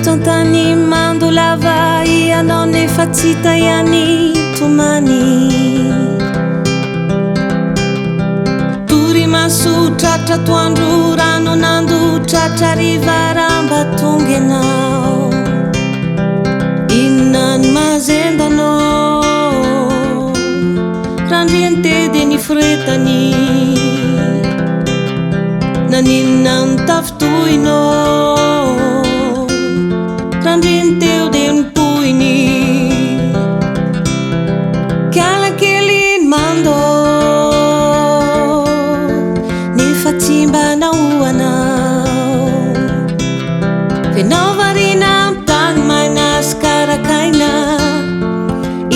Etrantany mando lava ianao nefa tsy hita ihany tomany. Tory maso tratra toandro rano nando tratra riva ramba tonga ianao. Inona ny mazendanao randriany tedy ny firetany. Naninona ny tafitohinao randriany teo dia nipohiny. Kiala kely ny mando nefa tsy mba nahoanao. Venao variana ampitany maina sy karakaina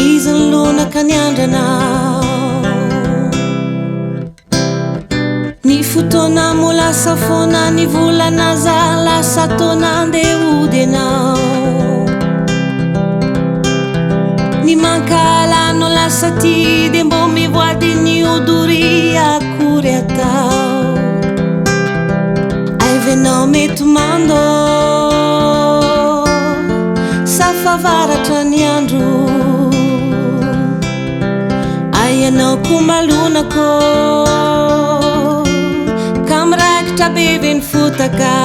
izy ny lonaka ny andranao. Ny fotoana mo lasa foana ny volana za lasa taona andeha ody anao. Ny mankalano lasa ty de mbo mivoady ny odory akory atao. Ay venao mety mando safavaratra ny andro. Ay anao ko malonako kamrakitra bebe ny fotaka.